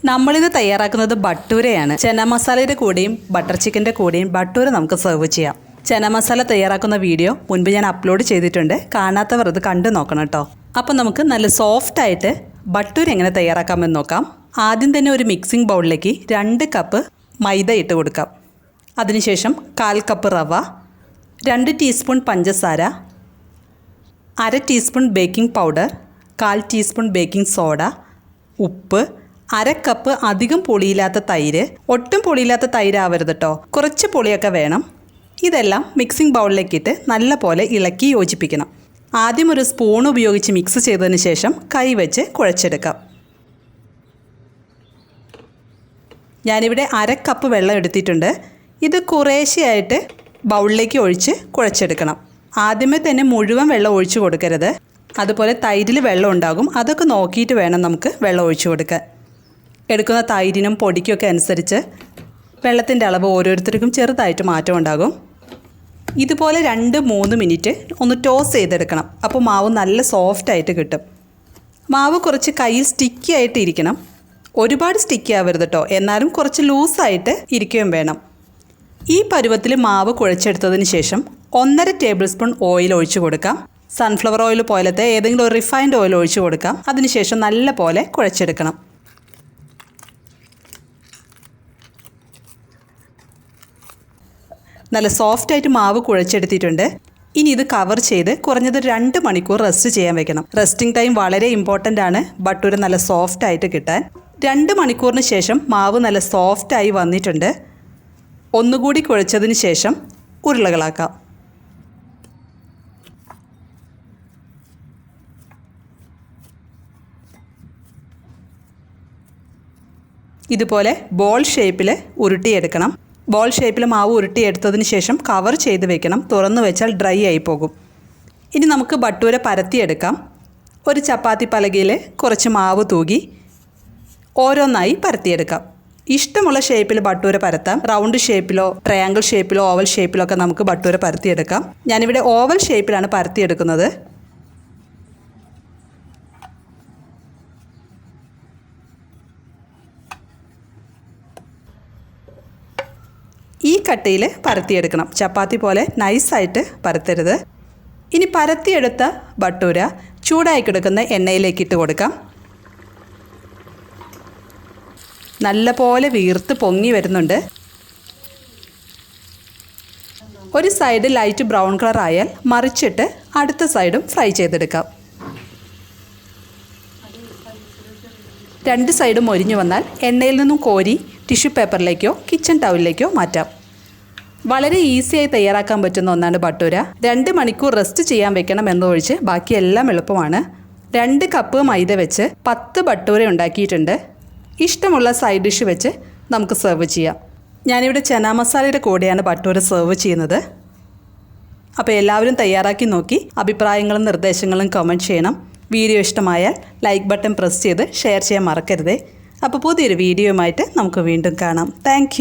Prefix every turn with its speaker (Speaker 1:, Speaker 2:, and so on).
Speaker 1: നമ്മളിത് തയ്യാറാക്കുന്നത് ബട്ടൂരയാണ്. ചന മസാലയുടെ കൂടെയും ബട്ടർ ചിക്കൻ്റെ കൂടെയും ബട്ടൂര നമുക്ക് സെർവ് ചെയ്യാം. ചന മസാല തയ്യാറാക്കുന്ന വീഡിയോ മുൻപ് ഞാൻ അപ്ലോഡ് ചെയ്തിട്ടുണ്ട്. കാണാത്തവർ അത് കണ്ടു നോക്കണം കേട്ടോ. അപ്പോൾ നമുക്ക് നല്ല സോഫ്റ്റായിട്ട് ബട്ടൂര എങ്ങനെ തയ്യാറാക്കാമെന്ന് നോക്കാം. ആദ്യം തന്നെ ഒരു മിക്സിംഗ് ബൗളിലേക്ക് 2 കപ്പ് മൈദ ഇട്ട് കൊടുക്കാം. അതിനുശേഷം 1/4 കപ്പ് റവ, 2 ടീസ്പൂൺ പഞ്ചസാര, 1/2 teaspoon baking powder, 1/4 teaspoon baking soda, ഉപ്പ്, 1/2 കപ്പ് അധികം പുളിയില്ലാത്ത തൈര്. ഒട്ടും പുളിയില്ലാത്ത തൈര് ആവരുത് കേട്ടോ, കുറച്ച് പുളിയൊക്കെ വേണം. ഇതെല്ലാം മിക്സിംഗ് ബൗളിലേക്കിട്ട് നല്ല പോലെ ഇളക്കി യോജിപ്പിക്കണം. ആദ്യം ഒരു സ്പൂൺ ഉപയോഗിച്ച് മിക്സ് ചെയ്തതിന് ശേഷം കൈ വെച്ച് കുഴച്ചെടുക്കാം. ഞാനിവിടെ 1/2 കപ്പ് വെള്ളം എടുത്തിട്ടുണ്ട്. ഇത് കുറേശ്ശെയായിട്ട് ബൗളിലേക്ക് ഒഴിച്ച് കുഴച്ചെടുക്കണം. ആദ്യമേ തന്നെ മുഴുവൻ വെള്ളം ഒഴിച്ചു കൊടുക്കരുത്. അതുപോലെ തൈരിൽ വെള്ളം ഉണ്ടാകും, അതൊക്കെ നോക്കിയിട്ട് വേണം നമുക്ക് വെള്ളം ഒഴിച്ചു കൊടുക്കാൻ. എടുക്കുന്ന തൈരിനും പൊടിക്കൊക്കെ അനുസരിച്ച് വെള്ളത്തിൻ്റെ അളവ് ഓരോരുത്തർക്കും ചെറുതായിട്ട് മാറ്റം ഉണ്ടാകും. ഇതുപോലെ 2-3 മിനിറ്റ് ഒന്ന് ടോസ് ചെയ്തെടുക്കണം. അപ്പോൾ മാവ് നല്ല സോഫ്റ്റായിട്ട് കിട്ടും. മാവ് കുറച്ച് കയ്യിൽ സ്റ്റിക്കി ആയിട്ട് ഇരിക്കണം. ഒരുപാട് സ്റ്റിക്കി ആവരുത് കേട്ടോ, എന്നാലും കുറച്ച് ലൂസായിട്ട് ഇരിക്കുകയും വേണം. ഈ പരുവത്തിൽ മാവ് കുഴച്ചെടുത്തതിന് ശേഷം 1.5 ടേബിൾ സ്പൂൺ ഓയിൽ ഒഴിച്ചു കൊടുക്കാം. സൺഫ്ലവർ ഓയിൽ പോലത്തെ ഏതെങ്കിലും ഒരു റിഫൈൻഡ് ഓയിൽ ഒഴിച്ചു കൊടുക്കാം. അതിനുശേഷം നല്ല പോലെ കുഴച്ചെടുക്കണം. നല്ല സോഫ്റ്റായിട്ട് മാവ് കുഴച്ചെടുത്തിട്ടുണ്ട്. ഇനി ഇത് കവർ ചെയ്ത് കുറഞ്ഞത് 2 മണിക്കൂർ റെസ്റ്റ് ചെയ്യാൻ വെക്കണം. റെസ്റ്റിംഗ് ടൈം വളരെ ഇമ്പോർട്ടൻ്റ് ആണ് ബട്ടൂര നല്ല സോഫ്റ്റായിട്ട് കിട്ടാൻ. 2 മണിക്കൂറിന് ശേഷം മാവ് നല്ല സോഫ്റ്റായി വന്നിട്ടുണ്ട്. ഒന്നുകൂടി കുഴച്ചതിന് ശേഷം ഉരുളകളാക്കാം. ഇതുപോലെ ബോൾ ഷേപ്പിൽ ഉരുട്ടിയെടുക്കണം. ബോൾ ഷേപ്പിൽ മാവ് ഉരുട്ടിയെടുത്തതിന് ശേഷം കവർ ചെയ്ത് വെക്കണം. തുറന്നു വെച്ചാൽ ഡ്രൈ ആയി പോകും. ഇനി നമുക്ക് ബട്ടൂര പരത്തിയെടുക്കാം. ഒരു ചപ്പാത്തി പലകയിൽ കുറച്ച് മാവ് തൂകി ഓരോന്നായി പരത്തിയെടുക്കാം. ഇഷ്ടമുള്ള ഷേപ്പിൽ ബട്ടൂര പരത്താം. റൗണ്ട് ഷേപ്പിലോ ട്രയാങ്കിൾ ഷേപ്പിലോ ഓവൽ ഷേപ്പിലോ ഒക്കെ നമുക്ക് ബട്ടൂര പരത്തിയെടുക്കാം. ഞാനിവിടെ ഓവൽ ഷേപ്പിലാണ് പരത്തിയെടുക്കുന്നത്. ഈ കട്ടയിൽ പരത്തിയെടുക്കണം. ചപ്പാത്തി പോലെ നൈസായിട്ട് പരത്തരുത്. ഇനി പരത്തിയെടുത്ത ബട്ടൂര ചൂടായി കിടക്കുന്ന എണ്ണയിലേക്ക് ഇട്ട് കൊടുക്കാം. നല്ല പോലെ വീർത്ത് പൊങ്ങി വരുന്നുണ്ട്. ഒരു സൈഡ് ലൈറ്റ് ബ്രൗൺ കളർ ആയാൽ മറിച്ചിട്ട് അടുത്ത സൈഡും ഫ്രൈ ചെയ്തെടുക്കാം. 2 സൈഡും മൊരിഞ്ഞു വന്നാൽ എണ്ണയിൽ നിന്നും കോരി ടിഷ്യൂ പേപ്പറിലേക്കോ കിച്ചൺ ടവലിലേക്കോ മാറ്റാം. വളരെ ഈസിയായി തയ്യാറാക്കാൻ പറ്റുന്ന ഒന്നാണ് ബട്ടൂര. 2 മണിക്കൂർ റെസ്റ്റ് ചെയ്യാൻ വെക്കണം എന്നൊഴിച്ച് ബാക്കിയെല്ലാം എളുപ്പമാണ്. 2 കപ്പ് മൈദ വെച്ച് 10 ബട്ടൂര ഉണ്ടാക്കിയിട്ടുണ്ട്. ഇഷ്ടമുള്ള സൈഡ് ഡിഷ് വെച്ച് നമുക്ക് സെർവ് ചെയ്യാം. ഞാനിവിടെ ചന മസാലയുടെ കൂടെയാണ് ബട്ടൂര സെർവ് ചെയ്യുന്നത്. അപ്പോൾ എല്ലാവരും തയ്യാറാക്കി നോക്കി അഭിപ്രായങ്ങളും നിർദ്ദേശങ്ങളും കമൻറ്റ് ചെയ്യണം. വീഡിയോ ഇഷ്ടമായാൽ ലൈക്ക് ബട്ടൺ പ്രസ് ചെയ്ത് ഷെയർ ചെയ്യാൻ മറക്കരുതേ. അപ്പോൾ പുതിയൊരു വീഡിയോയുമായിട്ട് നമുക്ക് വീണ്ടും കാണാം. താങ്ക്